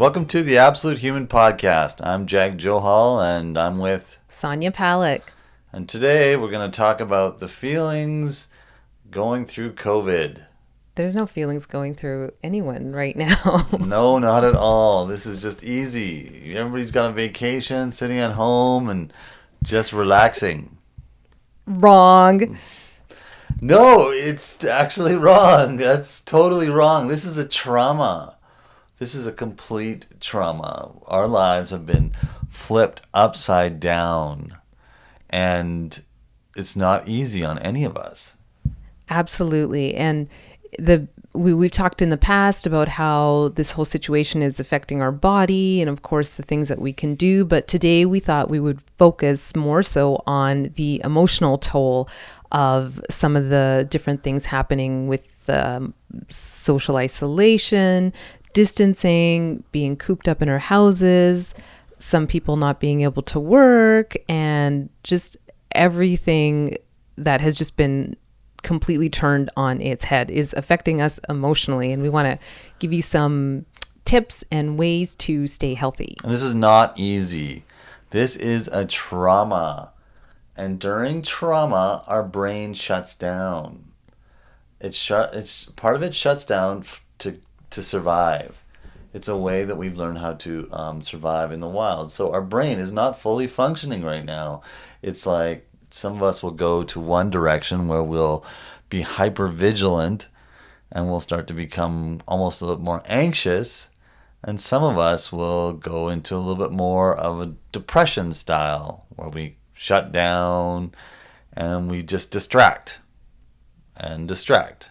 Welcome to the Absolute Human Podcast. I'm Jag Johal and I'm with Sonia Palick. And today we're going to talk about the feelings going through COVID. There's no feelings going through anyone right now. No, not at all. This is just easy. Everybody's got a vacation, sitting at home and just relaxing. Wrong. No, it's actually wrong. That's totally wrong. This is a trauma. This is a complete trauma. Our lives have been flipped upside down, and it's not easy on any of us. Absolutely. And we've talked in the past about how this whole situation is affecting our body and, of course, the things that we can do. But today we thought we would focus more so on the emotional toll of some of the different things happening with social isolation, distancing, being cooped up in our houses, some people not being able to work, and just everything that has just been completely turned on its head is affecting us emotionally. And we want to give you some tips and ways to stay healthy. And this is not easy. This is a trauma. And during trauma, our brain shuts down. It's part of it shuts down to survive. It's a way that we've learned how to survive in the wild. So our brain is not fully functioning right now. It's like some of us will go to one direction where we'll be hyper vigilant and we'll start to become almost a little more anxious. And some of us will go into a little bit more of a depression style where we shut down and we just distract and distract.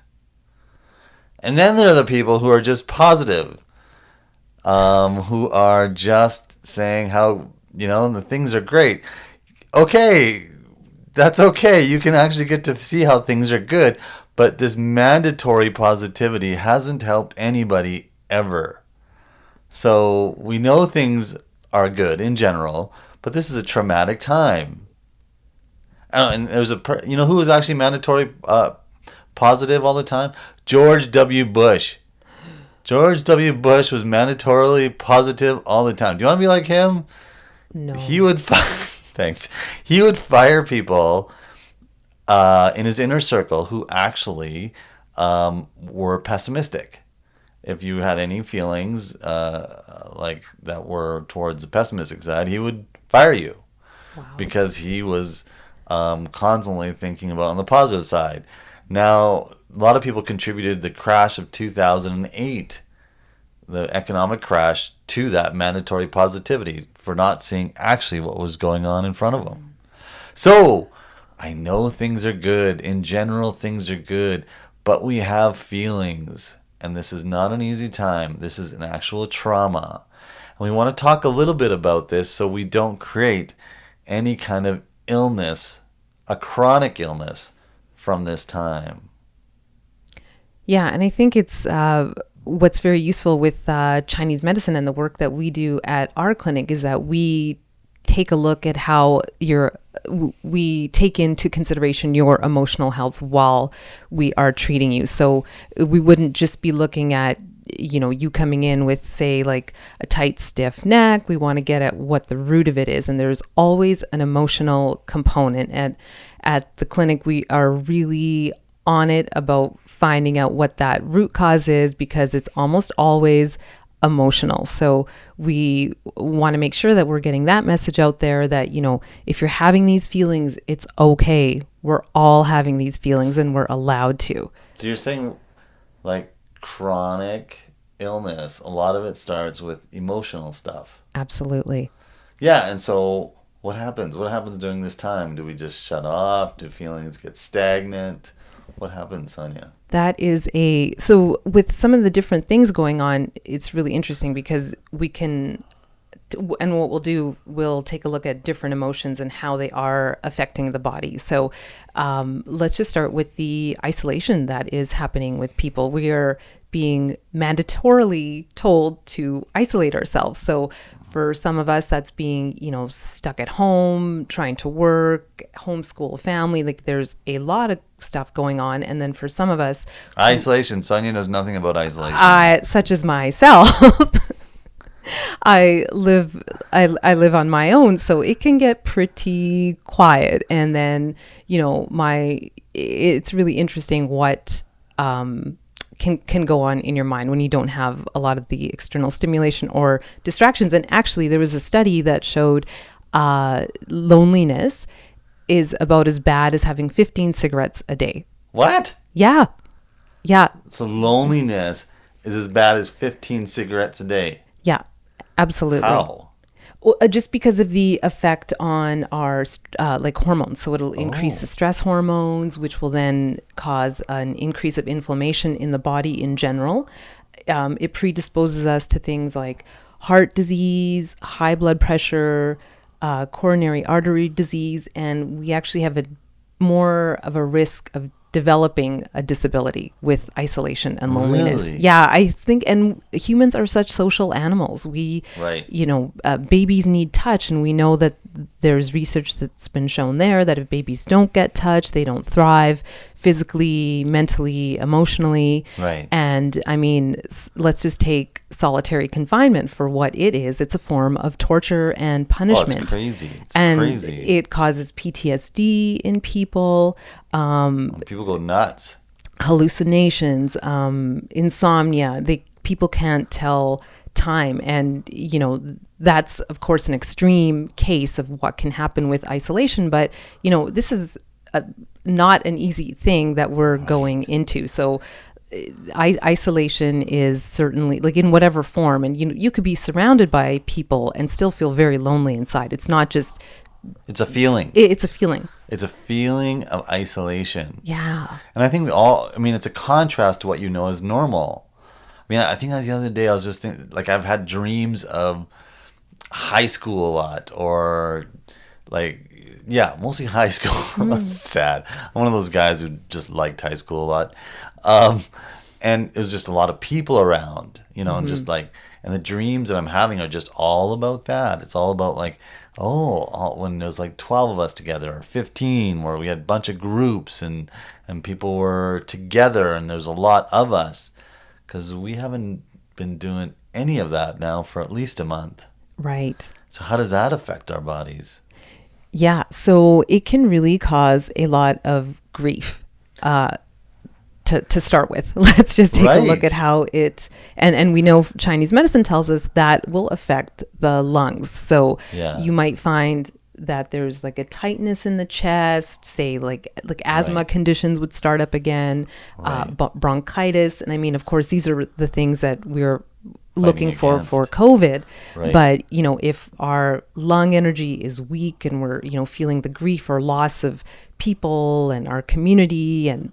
And then there are the people who are just positive, who are just saying how, the things are great. Okay, that's okay. You can actually get to see how things are good. But this mandatory positivity hasn't helped anybody ever. So we know things are good in general, but this is a traumatic time. And there's who was actually mandatory positive all the time? George W. Bush. George W. Bush was mandatorily positive all the time. Do you want to be like him? No. He would thanks. He would fire people in his inner circle who actually were pessimistic. If you had any feelings like that were towards the pessimistic side, he would fire you. Wow. Because he was constantly thinking about on the positive side. Now, a lot of people contributed the crash of 2008, the economic crash, to that mandatory positivity for not seeing actually what was going on in front of them. So, I know things are good. In general, things are good. But we have feelings. And this is not an easy time. This is an actual trauma. And we want to talk a little bit about this so we don't create any kind of illness, a chronic illness, from this time. Yeah, and I think it's what's very useful with Chinese medicine and the work that we do at our clinic is that we take a look at how we take into consideration your emotional health while we are treating you. So we wouldn't just be looking at you coming in with, say, like a tight, stiff neck. We want to get at what the root of it is. And there's always an emotional component. At the clinic, we are really on it about finding out what that root cause is because it's almost always emotional. So we want to make sure that we're getting that message out there that, if you're having these feelings, it's okay. We're all having these feelings and we're allowed to. So you're saying like chronic illness, a lot of it starts with emotional stuff. Absolutely. Yeah. And so what happens? What happens during this time? Do we just shut off? Do feelings get stagnant? What happens, Sonia? So with some of the different things going on, it's really interesting because we can, and what we'll do, we'll take a look at different emotions and how they are affecting the body. So let's just start with the isolation that is happening with people. We are being mandatorily told to isolate ourselves. So for some of us, that's being, stuck at home, trying to work, homeschool, family. Like there's a lot of stuff going on. And then for some of us, isolation. Sonia knows nothing about isolation. Such as myself. I live on my own, so it can get pretty quiet. And then, it's really interesting what can go on in your mind when you don't have a lot of the external stimulation or distractions. And actually, there was a study that showed loneliness is about as bad as having 15 cigarettes a day. What? Yeah. Yeah. So loneliness is as bad as 15 cigarettes a day. Yeah. Absolutely. How? Well, just because of the effect on our like hormones. So it'll increase the stress hormones, which will then cause an increase of inflammation in the body in general. It predisposes us to things like heart disease, high blood pressure, coronary artery disease, and we actually have more of a risk of developing a disability with isolation and loneliness. Really? Yeah, I think, and humans are such social animals. We, Right. Babies need touch, and we know that there's research that's been shown there that if babies don't get touch, they don't thrive physically, mentally, emotionally. Right. And I mean, let's just take solitary confinement for what it is. It's a form of torture and Oh, punishment. it's crazy. It's And crazy. it causes PTSD in people, People go nuts. hallucinations, insomnia. People can't tell time, and that's of course an extreme case of what can happen with isolation. But this is not an easy thing that we're going into. So isolation is certainly, like, in whatever form, and you could be surrounded by people and still feel very lonely inside. It's not just, It's a feeling. it's a feeling. It's a feeling of isolation. Yeah. And I think it's a contrast to what you know is normal. I think the other day I was just thinking, like, I've had dreams of high school a lot, or like, yeah, mostly high school. That's sad. I'm one of those guys who just liked high school a lot. And it was just a lot of people around, and just like, and the dreams that I'm having are just all about that. It's all about like, when there was like 12 of us together, or 15, where we had a bunch of groups and people were together, and there's a lot of us, because we haven't been doing any of that now for at least a month. Right. So how does that affect our bodies? Yeah, so it can really cause a lot of grief to start with. Let's just take a look Right. at how and we know Chinese medicine tells us that will affect the lungs. So Yeah. you might find that there's like a tightness in the chest, say like asthma Right. conditions would start up again, Right. bronchitis. And I mean, of course, these are the things that we're looking for against. COVID. Right. But if our lung energy is weak and we're feeling the grief or loss of people and our community and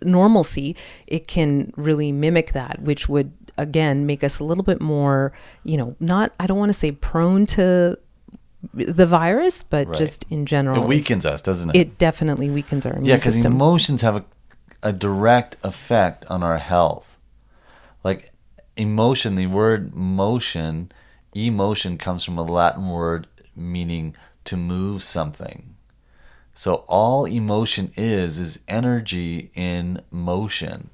normalcy, it can really mimic that, which would again make us a little bit more not, I don't want to say prone to the virus, but Right. just in general. It weakens us, doesn't it? It definitely weakens our immune Yeah, because system. emotions have a direct effect on our health. Like emotion, the word motion, emotion comes from a Latin word meaning to move something. So all emotion is energy in motion.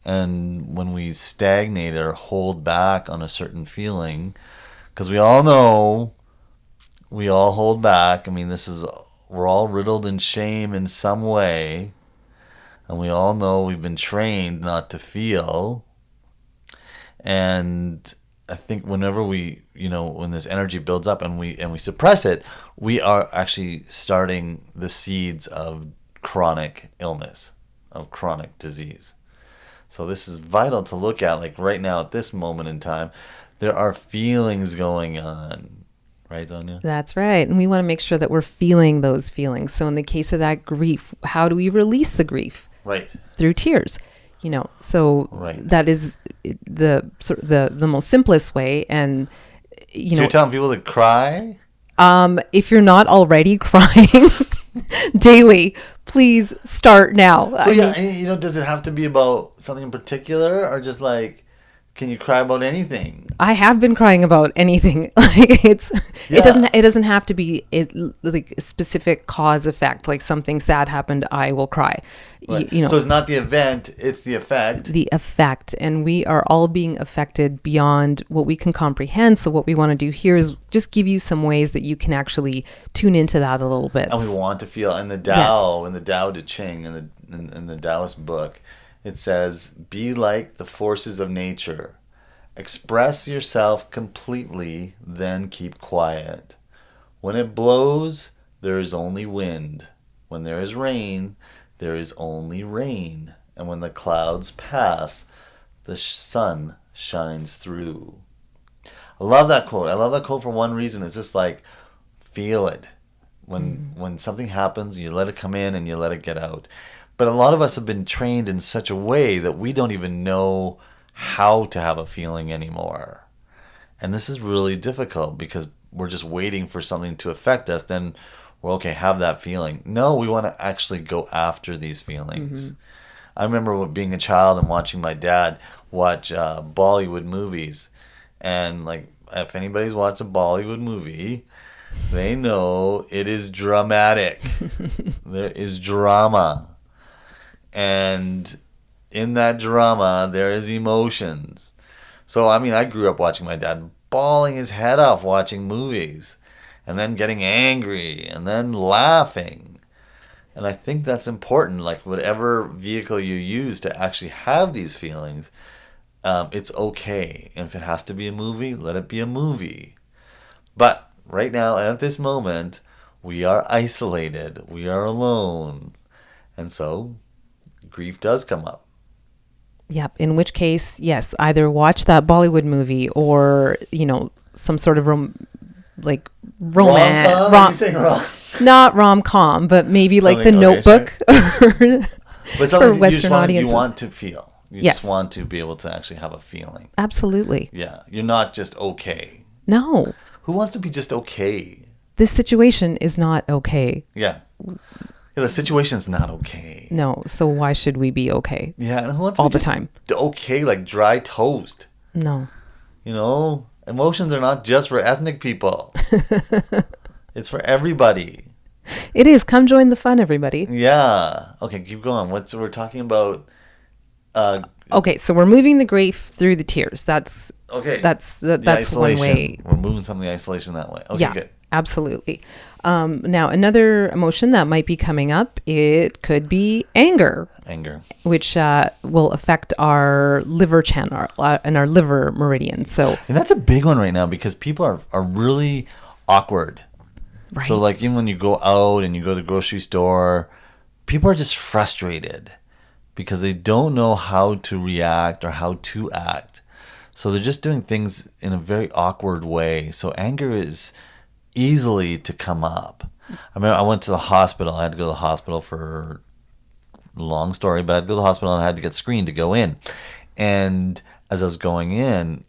And when we stagnate or hold back on a certain feeling, because we all know we all hold back. We're all riddled in shame in some way. And we all know we've been trained not to feel. And I think whenever when this energy builds up and we suppress it, we are actually starting the seeds of chronic illness, of chronic disease. So this is vital to look at. Like right now, at this moment in time, there are feelings going on. Right, Sonia? That's right. And we want to make sure that we're feeling those feelings. So in the case of that grief, how do we release the grief? Right. Through tears. So Right. that is the most simplest way. And So you're telling people to cry? if you're not already crying daily, please start now. So does it have to be about something in particular, or just like, can you cry about anything? I have been crying about anything. Like Yeah. it doesn't have to be like a specific cause effect. Like something sad happened, I will cry. Right. You know, So it's not the event, it's the effect. the effect, and we are all being affected beyond what we can comprehend. So what we want to do here is just give you some ways that you can actually tune into that a little bit. And we want to feel, in the Tao, in the Tao Te Ching, in the Taoist book, it says, be like the forces of nature. Express yourself completely, then keep quiet. When it blows, there is only wind. When there is rain, there is only rain. And when the clouds pass, the sun shines through. I love that quote. I love that quote for one reason. It's just like, feel it. When something happens, you let it come in and you let it get out. But a lot of us have been trained in such a way that we don't even know how to have a feeling anymore. And this is really difficult because we're just waiting for something to affect us. Then we're okay, have that feeling. No, we want to actually go after these feelings. I remember being a child and watching my dad watch Bollywood movies. And like, if anybody's watched a Bollywood movie, they know it is dramatic. There is drama. And in that drama, there is emotions. So, I mean, I grew up watching my dad bawling his head off watching movies. And then getting angry. And then laughing. And I think that's important. Like, whatever vehicle you use to actually have these feelings, it's okay. And if it has to be a movie, let it be a movie. But right now, at this moment, we are isolated. We are alone. And so, grief does come up. Yep. In which case, yes, either watch that Bollywood movie or, some sort of romance. Rom-com? Are you saying rom? Not rom-com, but maybe like The Something- okay, Notebook But for something you Western just want, audiences. you want to feel. You Yes. just want to be able to actually have a feeling. Absolutely. Yeah. You're not just okay. No, Who wants to be just okay? this situation is not okay. Yeah. Yeah, the situation's not okay. No. So why should we be okay? Yeah, and who wants to All be the just time. okay like dry toast? No. You know, emotions are not just for ethnic people. It's for everybody. It is. Come join the fun, everybody. Yeah. Okay, keep going. We're talking about? Okay, so we're moving the grief through the tears. That's Okay. that's The that's one isolation. way. We're moving some of the isolation that way. Okay, Yeah, good. absolutely. Now, another emotion that might be coming up, it could be anger, Anger. which will affect our liver channel and our liver meridian. So, And that's a big one right now because people are really awkward. right. So like even when you go out and you go to the grocery store, people are just frustrated because they don't know how to react or how to act. So they're just doing things in a very awkward way. So anger is easily to come up. I mean, I went to the hospital. I had to go to the hospital for a long story, but I had to go to the hospital and I had to get screened to go in. And as I was going in,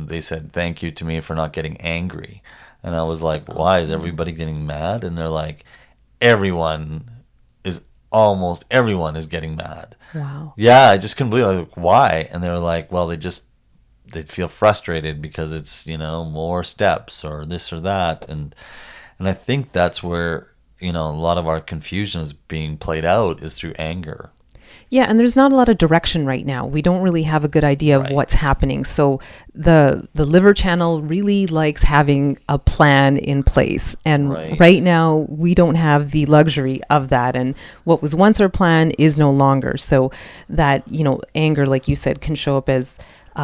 they said thank you to me for not getting angry. And I was like, why is everybody getting mad? And they're like, almost everyone is getting mad. Wow. Yeah, I just couldn't believe it. I was like, why? And they were like, well, they'd feel frustrated because it's, more steps or this or that. And I think that's where, a lot of our confusion is being played out is through anger. Yeah, and there's not a lot of direction right now. We don't really have a good idea of Right. what's happening. So the liver channel really likes having a plan in place. And Right. right now we don't have the luxury of that. And what was once our plan is no longer. So that, anger, like you said, can show up as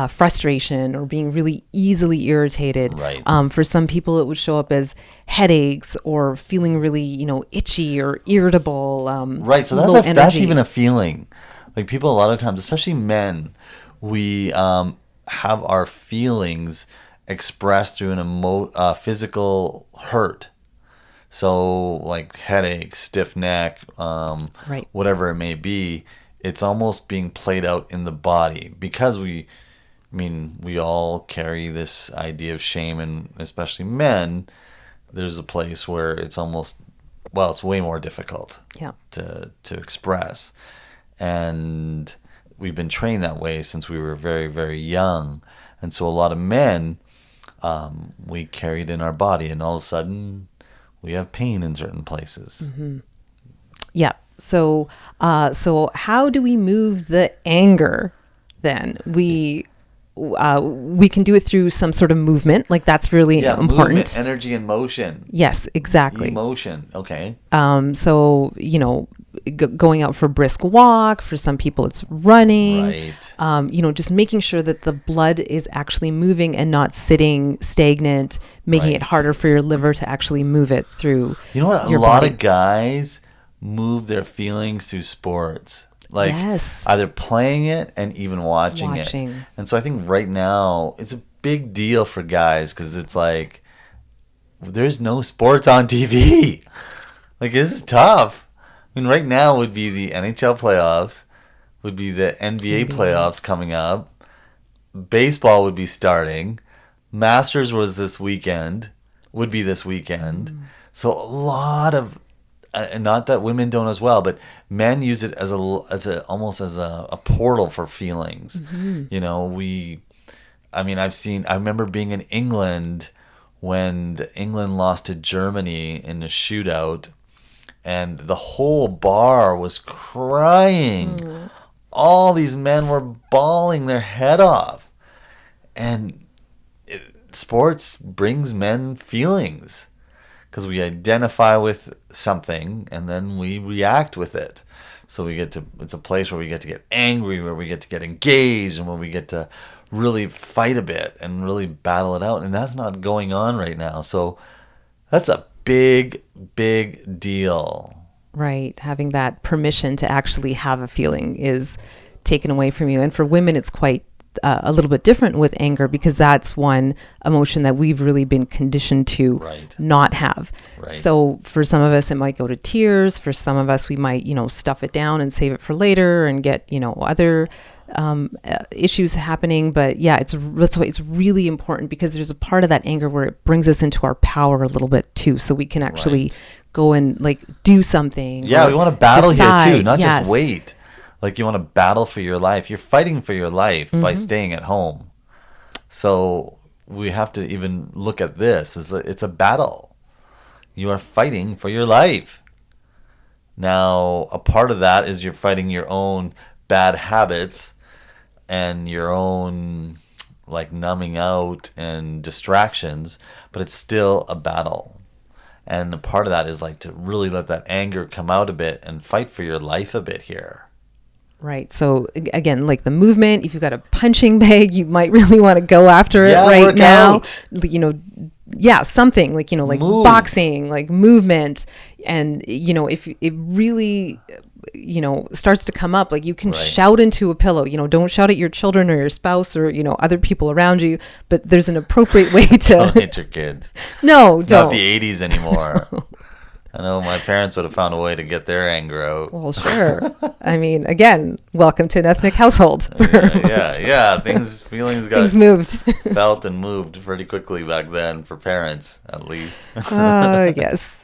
frustration or being really easily irritated. Right. For some people, it would show up as headaches or feeling really, itchy or irritable. Right. So low that's energy. even a feeling. Like people a lot of times, especially men, we have our feelings expressed through an physical hurt. So like headache, stiff neck, Right. whatever it may be, it's almost being played out in the body because we all carry this idea of shame, and especially men, there's a place where it's it's way more difficult Yeah. to express. And we've been trained that way since we were very, very young. And so a lot of men, we carry it in our body, and all of a sudden we have pain in certain places. Yeah. So, so how do we move the anger then? We can do it through some sort of movement. Like that's really important. Movement, energy, and motion. Yes, exactly. Emotion. Okay. So, going out for a brisk walk, for some people it's running, Right. just making sure that the blood is actually moving and not sitting stagnant, making it Right. harder for your liver to actually move it through You know what? your A lot body. of guys move their feelings through sports. Like Yes. either playing it and even watching it. Watching. And so I think right now it's a big deal for guys because it's like there's no sports on TV. Like this is tough. I mean, right now would be the NHL playoffs, would be the NBA playoffs coming up. Baseball would be starting. Masters was this weekend, would be this weekend. So a lot of, and not that women don't as well, but men use it as a almost as a portal for feelings. I remember being in England when England lost to Germany in the shootout, and the whole bar was crying. All these men were bawling their head off. And sports brings men feelings because we identify with something and then we react with it. So it's a place where we get to get angry, where we get to get engaged, and where we get to really fight a bit and really battle it out. And that's not going on right now. So that's a big, big deal. Right. Having that permission to actually have a feeling is taken away from you. And for women, it's quite a little bit different with anger because that's one emotion that we've really been conditioned to Right. not have. Right. So for some of us, it might go to tears. For some of us, we might, stuff it down and save it for later and get, other issues happening. But yeah, that's why it's really important because there's a part of that anger where it brings us into our power a little bit too. So we can actually Right. go and do something. Yeah, or we want to battle here too, decide. not Yes. just wait. Like you want to battle for your life. You're fighting for your life by staying at home. So we have to even look at this as it's a battle. You are fighting for your life. Now, a part of that is you're fighting your own bad habits and your own numbing out and distractions, but it's still a battle. And a part of that is to really let that anger come out a bit and fight for your life a bit here. Right. So again, the movement, if you've got a punching bag, you might really want to go after it right work now. out. Something like Move. boxing, movement. And, if it really, starts to come up, you can Right. shout into a pillow, don't shout at your children or your spouse or, other people around you, but there's an appropriate way Don't to, hit your kids. no, It's don't. not the 80s anymore. I know my parents would have found a way to get their anger out. Well, sure. I mean, again, welcome to an ethnic household. Yeah. Feelings got Things moved. felt and moved pretty quickly back then for parents, at least. Yes.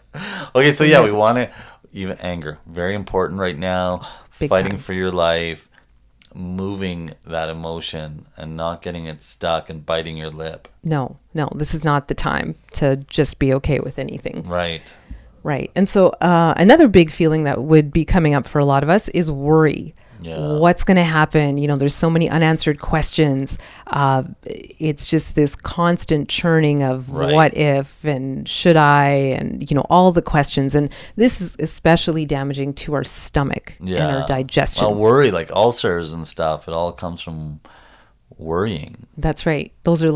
Okay, so yeah, we want to even anger. Very important right now. Big Fighting time. for your life, moving that emotion and not getting it stuck and biting your lip. No, this is not the time to just be okay with anything. Right. Right. And so another big feeling that would be coming up for a lot of us is worry. Yeah. What's going to happen? There's so many unanswered questions. It's just this constant churning of Right. what if and should I and, all the questions. And this is especially damaging to our stomach and our digestion. Well, worry, like ulcers and stuff, it all comes from worrying. That's right. Those are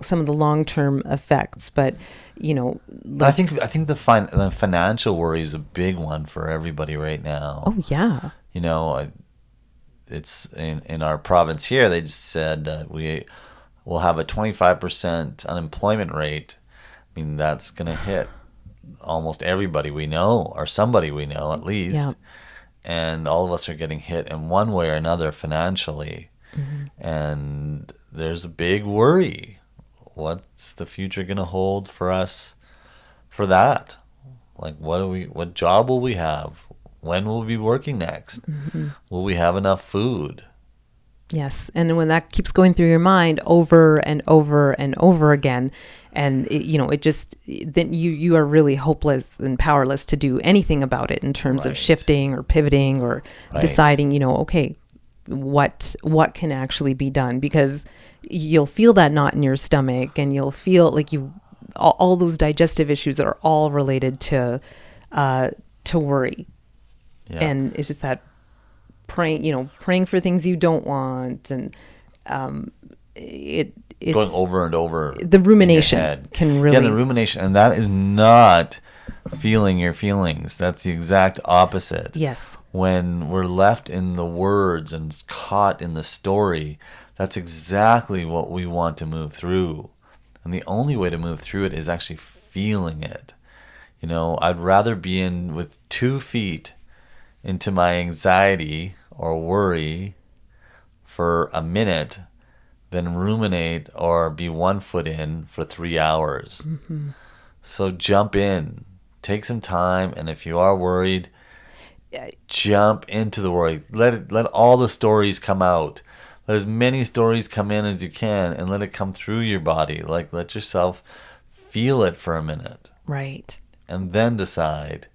some of the long-term effects. But, I think the financial worry is a big one for everybody right now. oh, yeah. It's in our province here. They just said we will have a 25% unemployment rate. I mean, that's going to hit almost everybody we know, or somebody we know at least. Yeah. And all of us are getting hit in one way or another financially. And there's a big worry. What's the future going to hold for us for that? What job will we have? When will we be working next? Will we have enough food? Yes. And when that keeps going through your mind over and over and over again, and it just, then you are really hopeless and powerless to do anything about it in terms of Right. shifting or pivoting or Right. deciding, okay, what can actually be done, because you'll feel that knot in your stomach, and you'll feel like all those digestive issues are all related to worry. Yeah. And it's just that praying for things you don't want, and it's Going over and over. the rumination in your head. can really, Yeah, the rumination, and that is not feeling your feelings. That's the exact opposite. yes, When we're left in the words and caught in the story, that's exactly what we want to move through. And the only way to move through it is actually feeling it. I'd rather be in with 2 feet into my anxiety or worry for a minute than ruminate or be 1 foot in for 3 hours. Mm-hmm. So jump in, take some time, and if you are worried, jump into the worry. Let all the stories come out. Let as many stories come in as you can, and let it come through your body. Let yourself feel it for a minute, right, and then decide.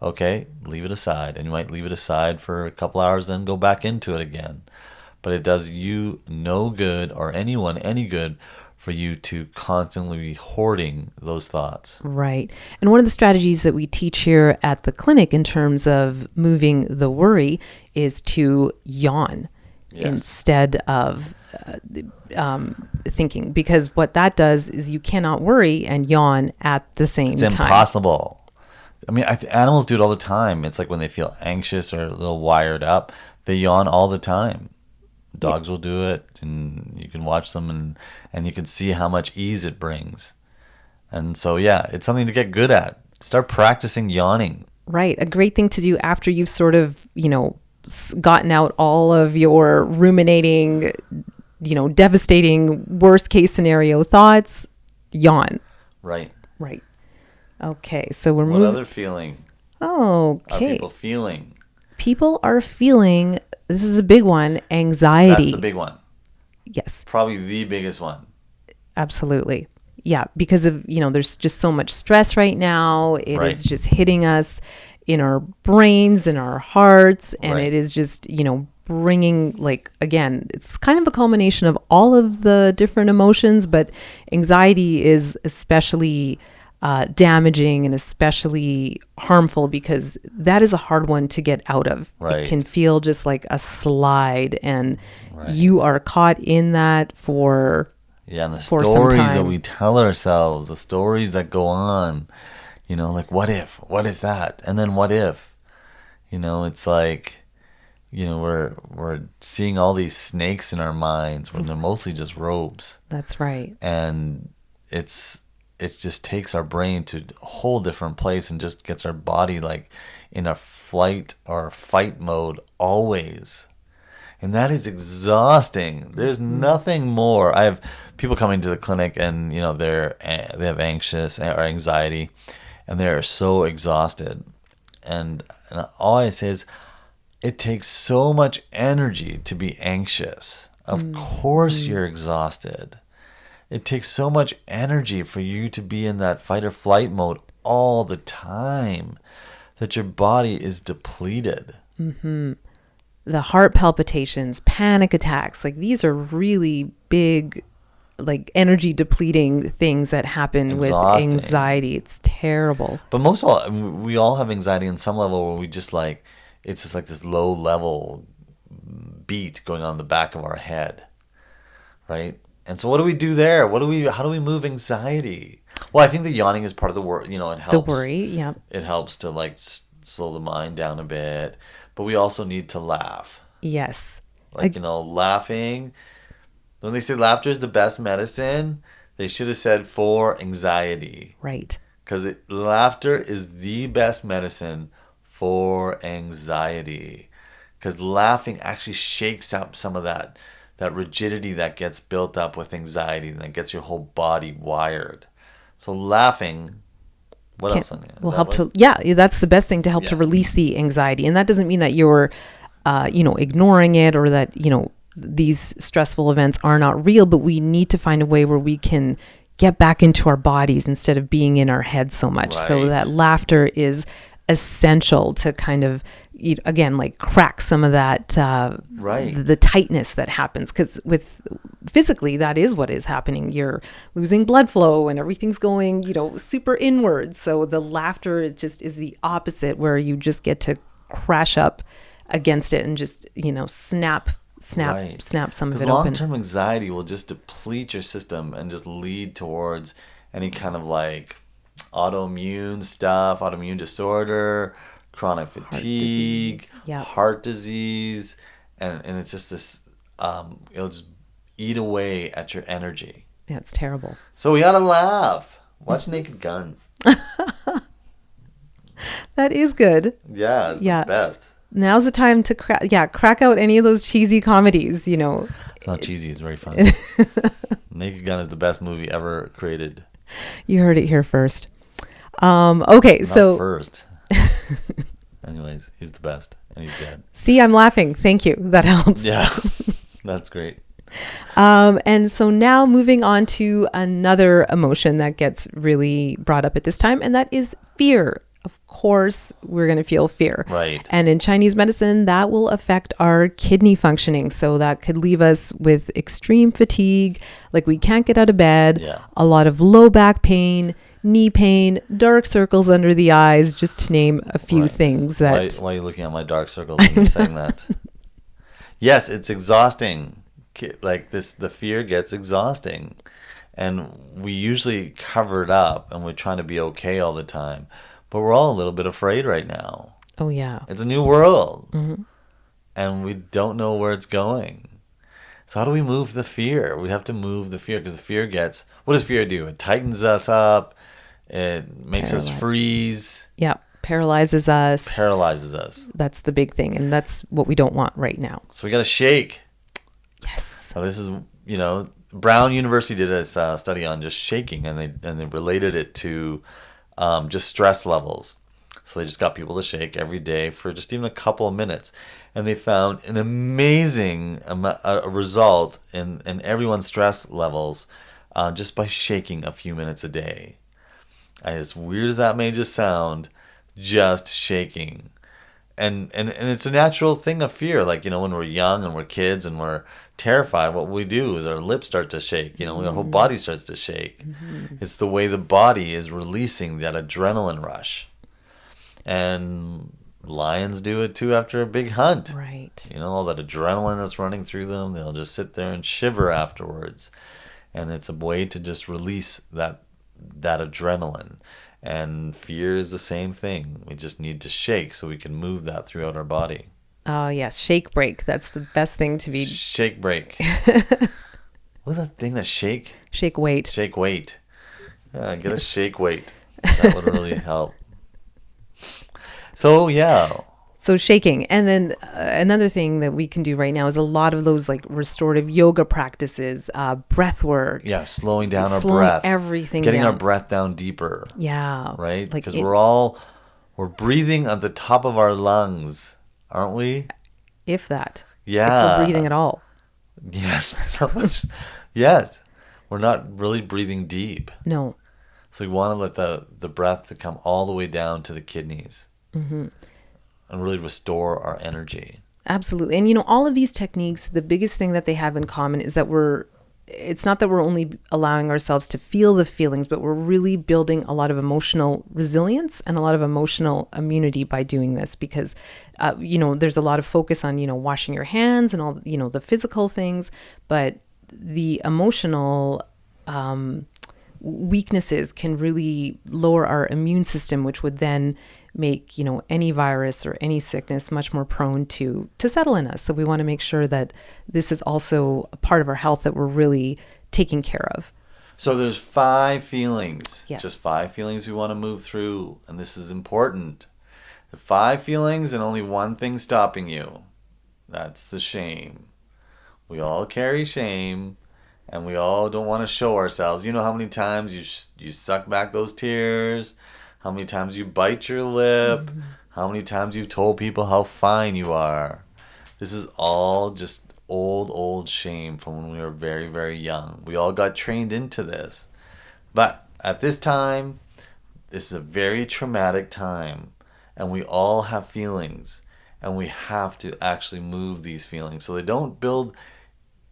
Okay, leave it aside. And you might leave it aside for a couple hours, then go back into it again. But it does you no good, or anyone any good, for you to constantly be hoarding those thoughts. right. And one of the strategies that we teach here at the clinic in terms of moving the worry is to yawn Yes. instead of thinking, because what that does is you cannot worry and yawn at the same It's time. impossible. I mean, animals do it all the time. It's like when they feel anxious or a little wired up, they yawn all the time. Dogs will do it, and you can watch them, and you can see how much ease it brings. And so, yeah, it's something to get good at. Start practicing yawning. Right. A great thing to do after you've sort of, gotten out all of your ruminating, devastating worst case scenario thoughts, yawn. Right. Right. Okay. So we're What moving. other feeling Oh, are okay. people feeling? People are feeling, this is a big one, anxiety. That's the big one. Yes, Probably the biggest one. absolutely. Yeah, because of, there's just so much stress right now. It Right. is just hitting us in our brains, in our hearts, and Right. it is just, bringing, again, it's kind of a culmination of all of the different emotions, but anxiety is especially damaging and especially harmful, because that is a hard one to get out of. Right. It can feel just like a slide, and Right. you are caught in that for Yeah, and the for some stories that time. we tell ourselves, the stories that go on, like what if that, and then what if, it's like, we're seeing all these snakes in our minds when they're mostly just robes, That's right. and it just takes our brain to a whole different place and just gets our body like in a flight or fight mode always. And that is exhausting. There's nothing more. I have people coming to the clinic, and they have anxious or anxiety, and they're so exhausted. And all I say is, it takes so much energy to be anxious. Of course you're exhausted. It takes so much energy for you to be in that fight or flight mode all the time that your body is depleted. The heart palpitations, panic attacks, these are really big, energy depleting things that happen Exhausting. with anxiety. It's terrible. But most of all, we all have anxiety on some level where we just it's just like this low level beat going on in the back of our head, right? And so what do we do there? How do we move anxiety? Well, I think the yawning is part of the work. It helps. The worry, yeah. It helps to slow the mind down a bit. But we also need to laugh. Yes. Laughing. When they say laughter is the best medicine, they should have said for anxiety. Right. Because laughter is the best medicine for anxiety. Because laughing actually shakes up some of that rigidity that gets built up with anxiety, and that gets your whole body wired. So laughing, what else on there? Will help to, that's the best thing to help to Yeah. release the anxiety. And that doesn't mean that you're, ignoring it, or that, these stressful events are not real, but we need to find a way where we can get back into our bodies instead of being in our heads so much. So Right. that laughter is essential to kind of, again, like crack some of that, Right. the tightness that happens. Because with physically, that is what is happening. You're losing blood flow and everything's going, super inward. So the laughter just is the opposite, where you just get to crash up against it and just, snap Right. some of Because it open. long-term anxiety will just deplete your system and just lead towards any kind of like autoimmune stuff, autoimmune disorder, chronic fatigue, disease. Yep. heart disease, and it's just this, it'll just eat away at your energy. Yeah, it's terrible. So we gotta laugh. Watch Naked Gun. That is good. Yeah, it's Yeah. the best. Now's the time to crack out any of those cheesy comedies, It's not cheesy, it's very funny. Naked Gun is the best movie ever created. You heard it here first. Okay, Not so first. Anyways, he's the best, and he's dead. see, I'm laughing. Thank you. That helps. Yeah, that's great. And so now moving on to another emotion that gets really brought up at this time, and that is fear. Of course, we're going to feel fear. Right. And in Chinese medicine, that will affect our kidney functioning. So that could leave us with extreme fatigue, like we can't get out of bed, Yeah. a lot of low back pain, knee pain, dark circles under the eyes, just to name a few Right. things that Why are you looking at my dark circles when you're saying that? Yes, it's exhausting. Like this, the fear gets exhausting, and we usually cover it up, and we're trying to be okay all the time, but we're all a little bit afraid right now. Oh, yeah. It's a new world, and we don't know where it's going. So how do we move the fear? We have to move the fear, because the fear gets. What does fear do? It tightens us up. It makes us freeze. Yeah. Paralyzes us. Paralyzes us. That's the big thing. And that's what we don't want right now. So we got to shake. Yes. Now this is, Brown University did a study on just shaking, and they related it to just stress levels. So they just got people to shake every day for just even a couple of minutes, and they found an amazing result in everyone's stress levels just by shaking a few minutes a day. And as weird as that may just sound, just shaking. And it's a natural thing of fear. Like, when we're young and we're kids and we're terrified, what we do is our lips start to shake. Our whole body starts to shake. It's the way the body is releasing that adrenaline rush. And lions do it too after a big hunt. Right. All that adrenaline that's running through them, they'll just sit there and shiver afterwards. And it's a way to just release that adrenaline. And fear is the same thing. We just need to shake so we can move that throughout our body. Oh, yes. Shake break. That's the best thing to be. Shake break. What's that thing that shake? Shake weight. Shake weight. Yeah, get a shake weight. That would really help. So, yeah. So shaking. And then another thing that we can do right now is a lot of those like restorative yoga practices, breath work. Yeah, slowing down our Slowing breath. everything Getting our down. breath down deeper. Yeah. Right? Like Because it- we're breathing at the top of our lungs, aren't we? if that. Yeah. If we're breathing at all. Yes. So much. Yes. We're not really breathing deep. No. So we want to let the breath to come all the way down to the kidneys. And really restore our energy. Absolutely. And all of these techniques, the biggest thing that they have in common is that it's not that we're only allowing ourselves to feel the feelings, but we're really building a lot of emotional resilience and a lot of emotional immunity by doing this, because, there's a lot of focus on, washing your hands and all, the physical things, but the emotional weaknesses can really lower our immune system, which would then make any virus or any sickness much more prone to settle in us. So we want to make sure that this is also a part of our health that we're really taking care of. So there's 5 feelings. Yes. Just 5 feelings we want to move through, and this is important. The 5 feelings and only one thing stopping you. That's the shame. We all carry shame, and we all don't want to show ourselves. You know how many times you suck back those tears? How many times you bite your lip? How many times you've told people how fine you are? This is all just old shame from when we were very, very young. We all got trained into this. But at this time, this is a very traumatic time, and we all have feelings, and we have to actually move these feelings so they don't build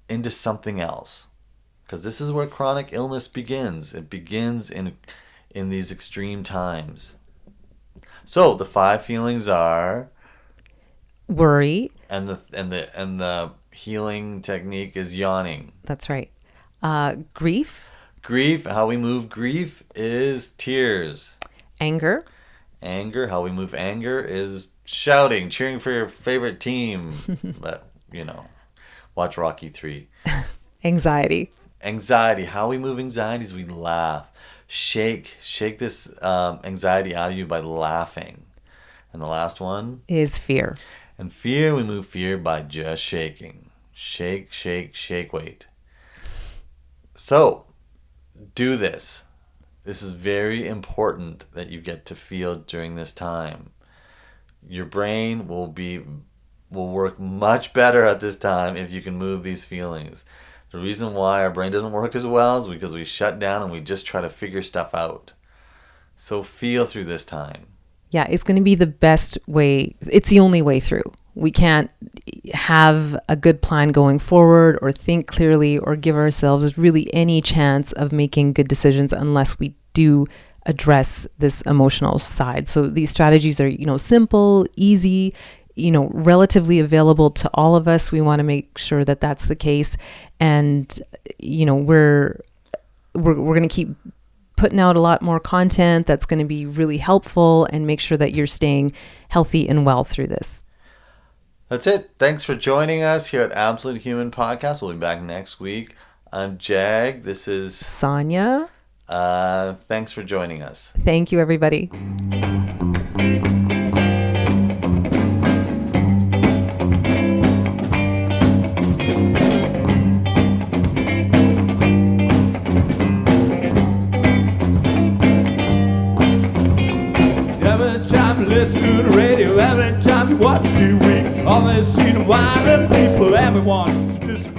into something else. Because this is where chronic illness begins. It begins in these extreme times. So the 5 feelings are worry, and the healing technique is yawning. that's right. Grief, Grief, how we move grief is tears. anger, How we move anger is shouting, cheering for your favorite team. But, watch Rocky 3. anxiety, How we move anxiety is we laugh. Shake this anxiety out of you by laughing. And the last one is fear. And fear, we move fear by just shaking. Shake, weight. So, do this. This is very important that you get to feel during this time. Your brain will work much better at this time if you can move these feelings. The reason why our brain doesn't work as well is because we shut down and we just try to figure stuff out. So feel through this time. Yeah, it's going to be the best way. It's the only way through. We can't have a good plan going forward or think clearly or give ourselves really any chance of making good decisions unless we do address this emotional side. So these strategies are, simple, easy, relatively available to all of us. We want to make sure that that's the case. And, we're going to keep putting out a lot more content that's going to be really helpful and make sure that you're staying healthy and well through this. That's it. Thanks for joining us here at Absolute Human Podcast. We'll be back next week. I'm Jag. This is Sonia. Thanks for joining us. Thank you, everybody. Every time you listen to the radio, every time you watch TV, all they see them violent people, everyone just